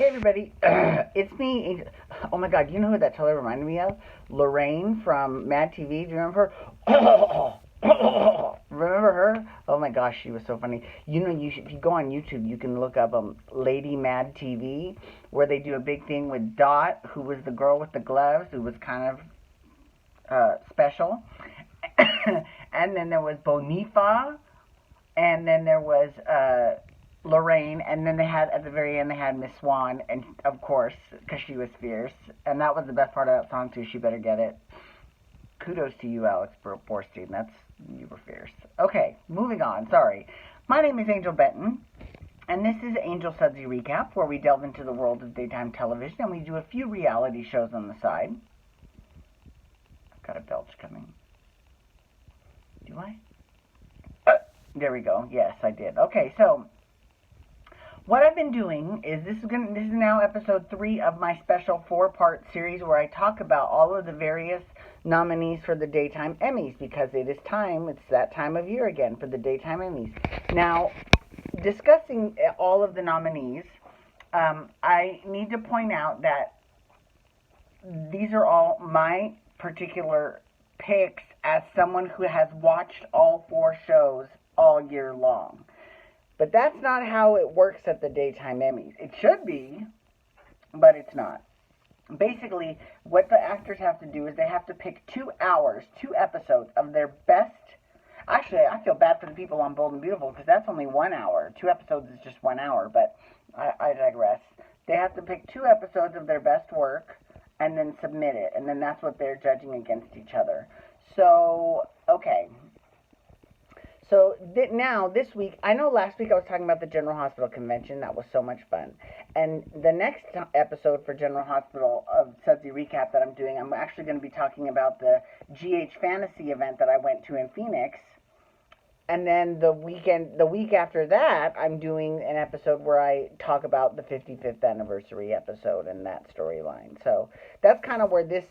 Hey everybody, it's me. Oh my God, you know who that totally reminded me of? Lorraine from Mad TV. Do you remember her? Remember her? Oh my gosh, she was so funny. You know, if you go on YouTube, you can look up Lady Mad TV, where they do a big thing with Dot, who was the girl with the gloves, who was kind of special. And then there was Bonifa, and then there was Lorraine, and then they had, at the very end, they had Miss Swan, and of course, because she was fierce, and that was the best part of that song too. She better get it. Kudos to you, Alex Borstein. You were fierce. Okay, moving on. Sorry. My name is Angel Benton, and this is Angel Sudsy Recap, where we delve into the world of daytime television, and we do a few reality shows on the side. I've got a belch coming. Do I? There we go. Yes, I did. Okay, so what I've been doing is this is now episode 3 of my special 4-part series where I talk about all of the various nominees for the Daytime Emmys, because it's that time of year again for the Daytime Emmys. Now, discussing all of the nominees, I need to point out that these are all my particular picks as someone who has watched all 4 shows all year long. But that's not how it works at the Daytime Emmys. It should be, but it's not. Basically, what the actors have to do is they have to pick 2 episodes of their best. Actually, I feel bad for the people on Bold and Beautiful because that's only 1 hour. 2 episodes is just 1 hour, but I digress. They have to pick 2 episodes of their best work and then submit it, and then that's what they're judging against each other. So, okay. So now, this week, I know last week I was talking about the General Hospital Convention. That was so much fun. And the next episode for General Hospital of Sudsy Recap that I'm doing, I'm actually going to be talking about the GH Fantasy event that I went to in Phoenix. And then the week after that, I'm doing an episode where I talk about the 55th anniversary episode and that storyline. So that's kind of where this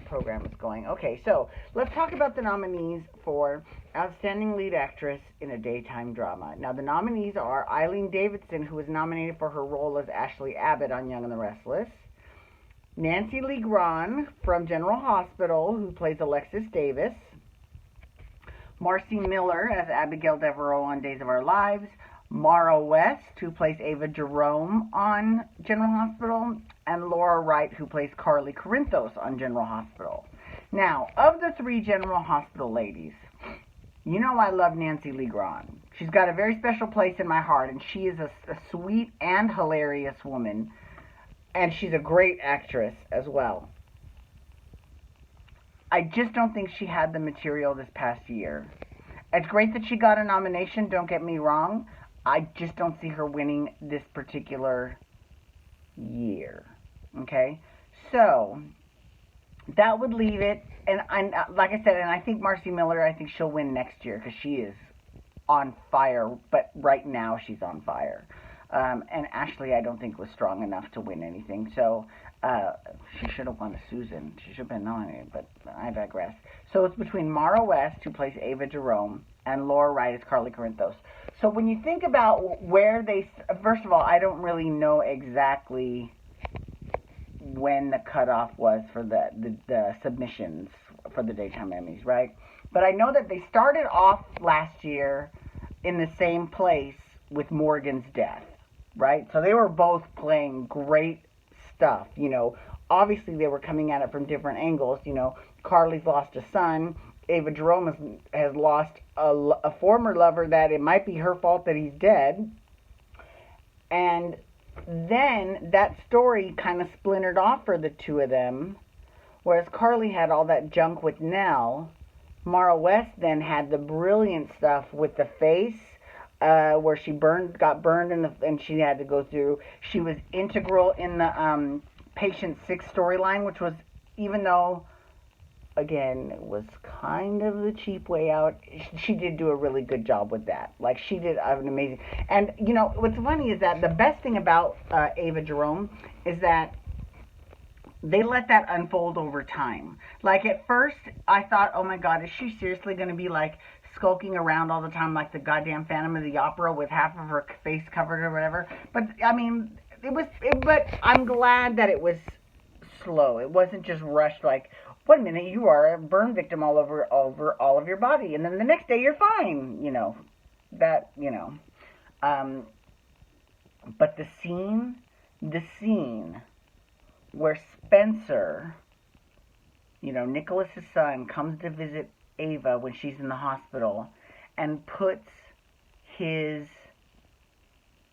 program is going. Okay, so let's talk about the nominees for Outstanding Lead Actress in a Daytime Drama. Now, the nominees are Eileen Davidson, who was nominated for her role as Ashley Abbott on Young and the Restless. Nancy Lee Grahn from General Hospital, who plays Alexis Davis. Marcy Miller as Abigail Devereaux on Days of Our Lives. Mara West, who plays Ava Jerome on General Hospital. And Laura Wright, who plays Carly Corinthos on General Hospital. Now, of the 3 General Hospital ladies, you know I love Nancy Lee Grahn. She's got a very special place in my heart, and she is a sweet and hilarious woman. And she's a great actress as well. I just don't think she had the material this past year. It's great that she got a nomination, don't get me wrong. I just don't see her winning this particular year. Okay? So, that would leave it. And like I said, and I think Marcy Miller, I think she'll win next year because she is on fire. But right now, she's on fire. And Ashley, I don't think, was strong enough to win anything. So, she should have won a Susan. She should have been nominated, but I digress. So it's between Mara West, who plays Ava Jerome, and Laura Wright as Carly Corinthos. So when you think about where first of all, I don't really know exactly when the cutoff was for the submissions for the Daytime Emmys, right? But I know that they started off last year in the same place with Morgan's death, right? So they were both playing great stuff, Obviously, they were coming at it from different angles. Carly's lost a son. Ava Jerome has lost a former lover that it might be her fault that he's dead. And then that story kind of splintered off for the 2 of them. Whereas Carly had all that junk with Nell. Mara West then had the brilliant stuff with the face. Where she got burned and she had to go through. She was integral in the Patient 6 storyline, which was, even though, again, it was kind of the cheap way out, she did do a really good job with that. Like, she did an amazing. And, what's funny is that the best thing about Ava Jerome is that they let that unfold over time. Like, at first, I thought, oh my God, is she seriously going to be like skulking around all the time like the goddamn Phantom of the Opera with half of her face covered or whatever? But, I mean, but I'm glad that it was slow. It wasn't just rushed like, one minute you are a burn victim all over all of your body, and then the next day you're fine. But the scene where Spencer, Nicholas's son, comes to visit Ava when she's in the hospital and puts his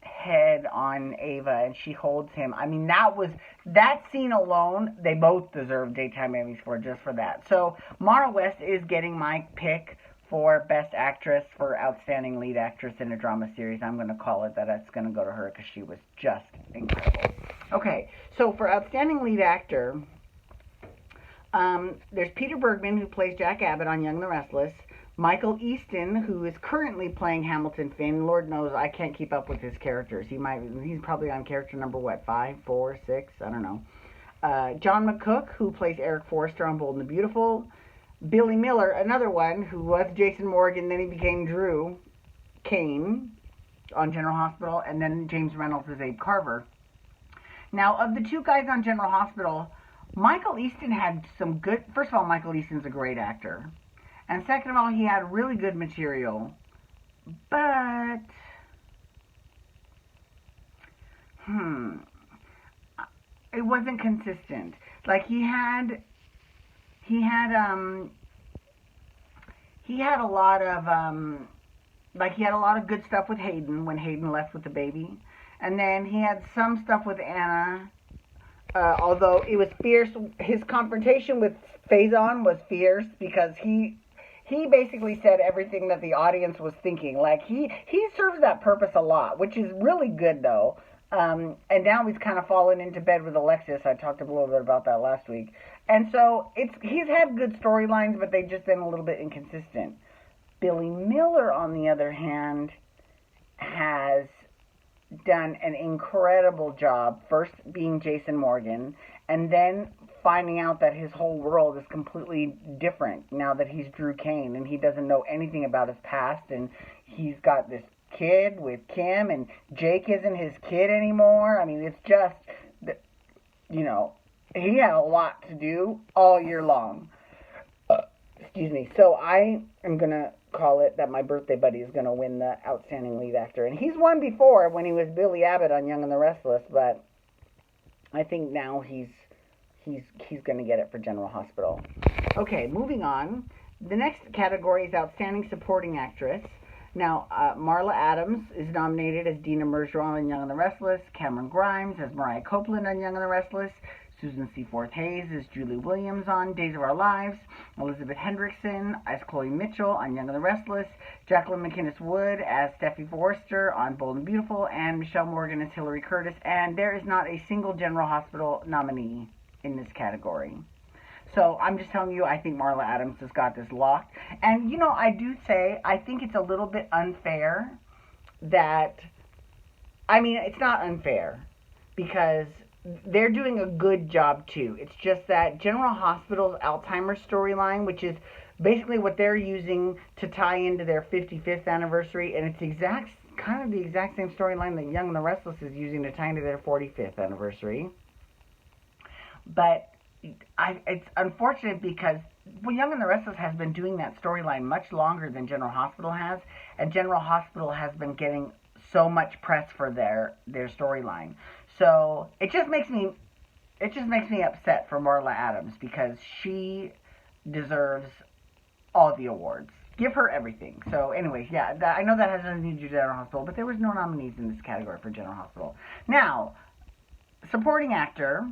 head on Ava and she holds him. I mean, that scene alone, they both deserve daytime Emmys for, just for that. So Mara West is getting my pick for Best Actress for Outstanding Lead Actress in a Drama Series. I'm going to call it that. It's going to go to her because she was just incredible. Okay, so for Outstanding Lead Actor, there's Peter Bergman, who plays Jack Abbott on Young and the Restless. Michael Easton, who is currently playing Hamilton Finn. Lord knows I can't keep up with his characters. He's probably on character number, 5, 4, 6? I don't know. John McCook, who plays Eric Forrester on Bold and the Beautiful. Billy Miller, another one, who was Jason Morgan, then he became Drew Kane on General Hospital, and then James Reynolds as Abe Carver. Now, of the two guys on General Hospital, Michael Easton had some good... First of all, Michael Easton's a great actor. And second of all, he had really good material. But... it wasn't consistent. Like, he had a lot of good stuff with Hayden when Hayden left with the baby. And then he had some stuff with Anna, although it was fierce. His confrontation with Faison was fierce because he basically said everything that the audience was thinking. Like, he serves that purpose a lot, which is really good, though. And now he's kind of fallen into bed with Alexis. I talked a little bit about that last week. And so he's had good storylines, but they've just been a little bit inconsistent. Billy Miller, on the other hand, has done an incredible job, first being Jason Morgan, and then finding out that his whole world is completely different now that he's Drew Kane, and he doesn't know anything about his past, and he's got this kid with Kim, and Jake isn't his kid anymore. I mean, it's just, he had a lot to do all year long. Excuse me. So I am going to call it that my birthday buddy is going to win the Outstanding Lead Actor. And he's won before when he was Billy Abbott on Young and the Restless, but I think now he's going to get it for General Hospital. Okay, moving on. The next category is Outstanding Supporting Actress. Now, Marla Adams is nominated as Dina Mergeron on Young and the Restless, Cameron Grimes as Mariah Copeland on Young and the Restless, Susan Seaforth Hayes as Julie Williams on Days of Our Lives, Elizabeth Hendrickson as Chloe Mitchell on Young and the Restless, Jacqueline McInnes Wood as Steffi Forrester on Bold and Beautiful, and Michelle Morgan as Hilary Curtis. And there is not a single General Hospital nominee in this category. So I'm just telling you, I think Marla Adams has got this locked. And, I do say, I think it's a little bit unfair that, it's not unfair because they're doing a good job too. It's just that General Hospital's Alzheimer's storyline, which is basically what they're using to tie into their 55th anniversary, and it's kind of the exact same storyline that Young and the Restless is using to tie into their 45th anniversary. But it's unfortunate because Young and the Restless has been doing that storyline much longer than General Hospital has, and General Hospital has been getting so much press for their storyline. So it just makes me upset for Marla Adams because she deserves all the awards. Give her everything. So anyways, yeah, I know that has nothing to do with General Hospital, but there was no nominees in this category for General Hospital. Now, supporting actor,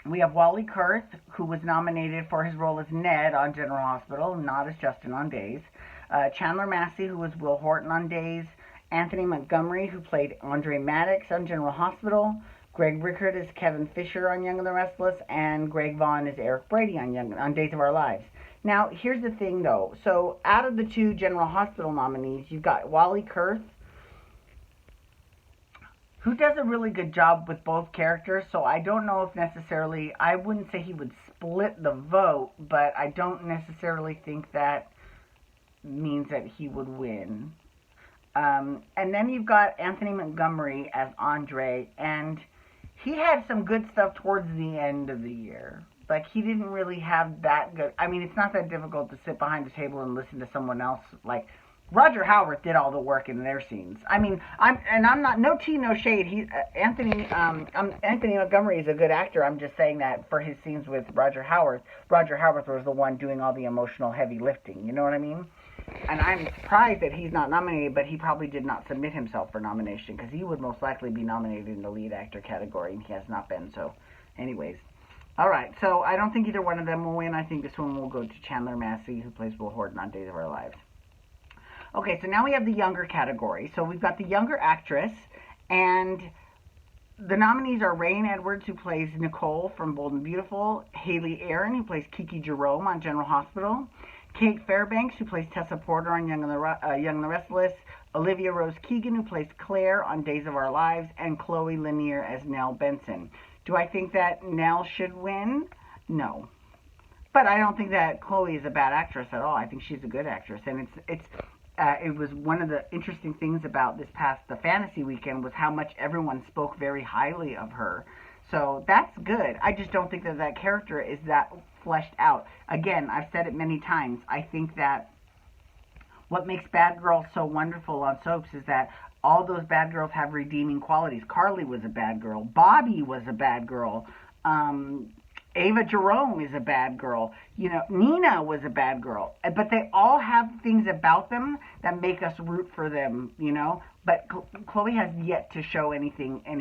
we have Wally Kurth, who was nominated for his role as Ned on General Hospital, not as Justin on Days. Chandler Massey, who was Will Horton on Days. Anthony Montgomery, who played Andre Maddox on General Hospital. Greg Rickard is Kevin Fisher on Young and the Restless. And Greg Vaughn is Eric Brady on Days of Our Lives. Now, here's the thing, though. So, out of the two General Hospital nominees, you've got Wally Kurth, who does a really good job with both characters. So, I don't know if necessarily, I wouldn't say he would split the vote, but I don't necessarily think that means that he would win. And then you've got Anthony Montgomery as Andre, and he had some good stuff towards the end of the year. Like, he didn't really have that good. I mean, it's not that difficult to sit behind a table and listen to someone else. Like, Roger Howarth did all the work in their scenes. I mean, I'm not, no tea, no shade. Anthony Montgomery is a good actor. I'm just saying that for his scenes with Roger Howarth was the one doing all the emotional heavy lifting. You know what I mean? And I'm surprised that he's not nominated, but he probably did not submit himself for nomination, because he would most likely be nominated in the lead actor category, and he has not been. So, anyways. All right, so I don't think either one of them will win. I think this one will go to Chandler Massey, who plays Will Horton on Days of Our Lives. Okay, so now we have the younger category. So we've got the younger actress, and the nominees are Rain Edwards, who plays Nicole from Bold and Beautiful, Haley Aaron, who plays Kiki Jerome on General Hospital, Kate Fairbanks, who plays Tessa Porter on Young and the Restless, Olivia Rose Keegan, who plays Claire on Days of Our Lives, and Chloe Lanier as Nell Benson. Do I think that Nell should win? No. But I don't think that Chloe is a bad actress at all. I think she's a good actress, and it was one of the interesting things about the fantasy weekend was how much everyone spoke very highly of her. So that's good. I just don't think that character is that fleshed out. Again, I've said it many times. I think that what makes Bad Girls so wonderful on soaps is that all those bad girls have redeeming qualities. Carly was a bad girl. Bobby was a bad girl. Ava Jerome is a bad girl. You know, Nina was a bad girl. But they all have things about them that make us root for them, you know. But Chloe has yet to show any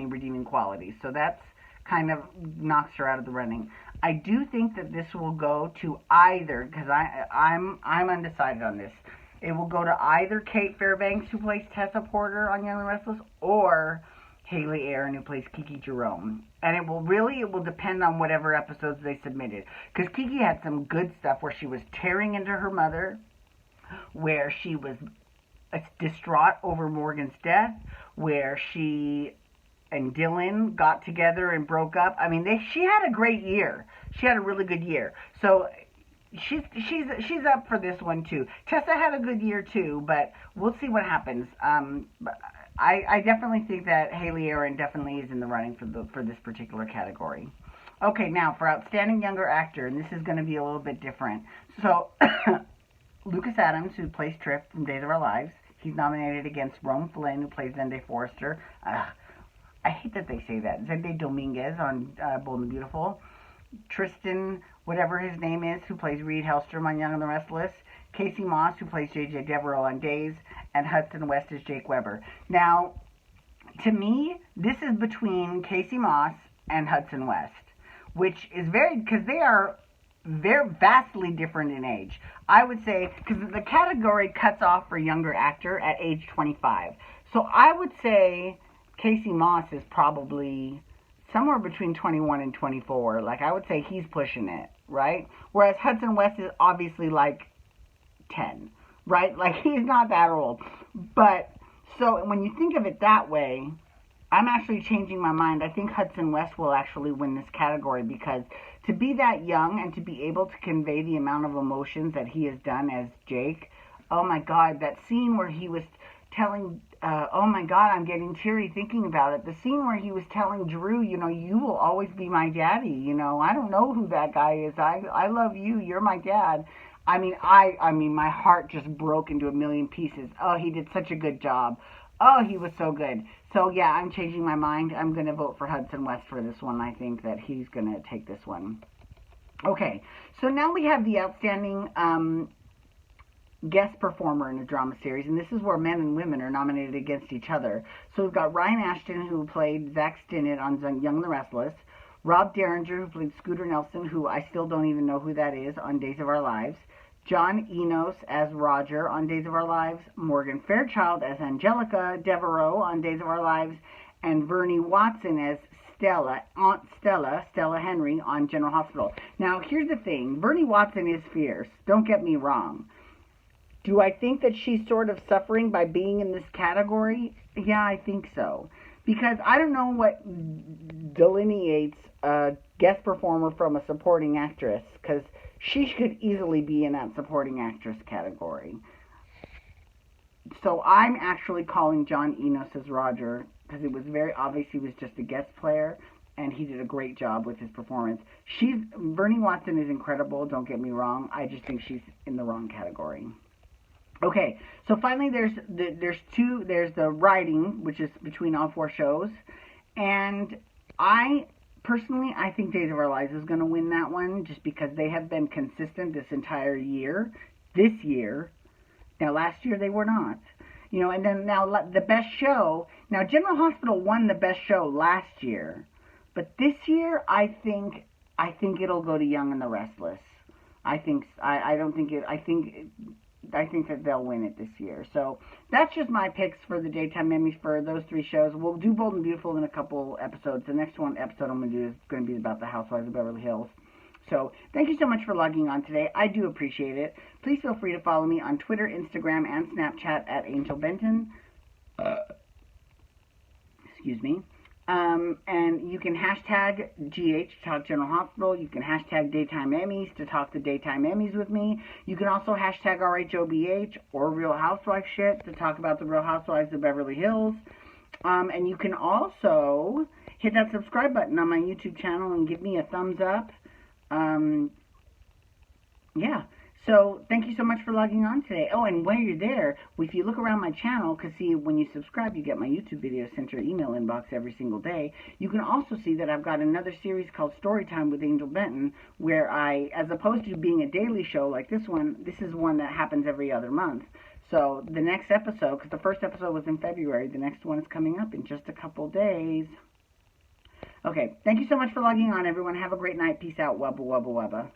redeeming qualities. So that's kind of knocks her out of the running. I do think that this will go to either, because I'm undecided on this. It will go to either Kate Fairbanks, who plays Tessa Porter on Young and Restless, or Haley Aaron, who plays Kiki Jerome. And it will depend on whatever episodes they submitted. Because Kiki had some good stuff where she was tearing into her mother, where she was distraught over Morgan's death, where she and Dylan got together and broke up. I mean, she had a great year. She had a really good year. So she's up for this one too. Tessa had a good year too, but we'll see what happens. But I definitely think that Haley Aaron definitely is in the running for this particular category. Okay, now for Outstanding Younger Actor, and this is going to be a little bit different. So Lucas Adams, who plays Trip from Days of Our Lives, he's nominated against Rome Flynn, who plays Zende Forrester. I hate that they say that. Zende Dominguez on Bold and Beautiful. Tristan, whatever his name is, who plays Reed Hellstrom on Young and the Restless. Casey Moss, who plays J.J. Devereaux on Days. And Hudson West is Jake Weber. Now, to me, this is between Casey Moss and Hudson West, which is because they're vastly different in age. I would say, because the category cuts off for younger actor at age 25. So I would say Casey Moss is probably somewhere between 21 and 24. Like, I would say he's pushing it, right? Whereas Hudson West is obviously like 10, right? Like, he's not that old. But, so when you think of it that way, I'm actually changing my mind. I think Hudson West will actually win this category, because to be that young and to be able to convey the amount of emotions that he has done as Jake, oh my God, that scene where he was telling, oh my God, I'm getting teary thinking about it. The scene where he was telling Drew, you know, you will always be my daddy. You know, I don't know who that guy is. I love you. You're my dad. I mean, my heart just broke into a million pieces. Oh, he did such a good job. Oh, he was so good. So, yeah, I'm changing my mind. I'm going to vote for Hudson West for this one. I think that he's going to take this one. Okay, so now we have the Outstanding Guest Performer in a Drama Series, and this is where men and women are nominated against each other. So we've got Ryan Ashton, who played Zach Stinnett on Young and the Restless, Rob Derringer, who played Scooter Nelson, who I still don't even know who that is, on Days of Our Lives, John Enos as Roger on Days of Our Lives, Morgan Fairchild as Angelica Devereaux on Days of Our Lives, and Vernie Watson as Stella, Aunt Stella, Stella Henry on General Hospital. Now, here's the thing. Vernie Watson is fierce. Don't get me wrong. Do I think that she's sort of suffering by being in this category? Yeah, I think so. Because I don't know what delineates a guest performer from a supporting actress, because she could easily be in that supporting actress category. So I'm actually calling John Enos as Roger because it was very obvious he was just a guest player, and he did a great job with his performance. Bernie Watson is incredible. Don't get me wrong. I just think she's in the wrong category. Okay, so finally there's the writing, which is between all 4 shows, and I think Days of Our Lives is going to win that one just because they have been consistent this entire year. This year, now last year they were not, and then now the best show. Now General Hospital won the best show last year, but this year I think it'll go to Young and the Restless. I think that they'll win it this year. So that's just my picks for the daytime Emmys for those 3 shows. We'll do Bold and Beautiful in a couple episodes. The next episode I'm going to do is going to be about the Housewives of Beverly Hills. So thank you so much for logging on today. I do appreciate it. Please feel free to follow me on Twitter, Instagram, and Snapchat at Angel Benton. Excuse me. And you can hashtag GH to talk General Hospital. You can hashtag Daytime Emmys to talk the Daytime Emmys with me. You can also hashtag RHOBH or Real Housewife shit to talk about the Real Housewives of Beverly Hills. And you can also hit that subscribe button on my YouTube channel and give me a thumbs up. Yeah. So thank you so much for logging on today. Oh, and while you're there, if you look around my channel, because see, when you subscribe, you get my YouTube videos sent to your email inbox every single day. You can also see that I've got another series called Storytime with Angel Benton, where I, as opposed to being a daily show like this is one that happens every other month. So the next episode, because the first episode was in February, the next one is coming up in just a couple days. Okay, thank you so much for logging on, everyone. Have a great night. Peace out. Wubba, wubba, wubba.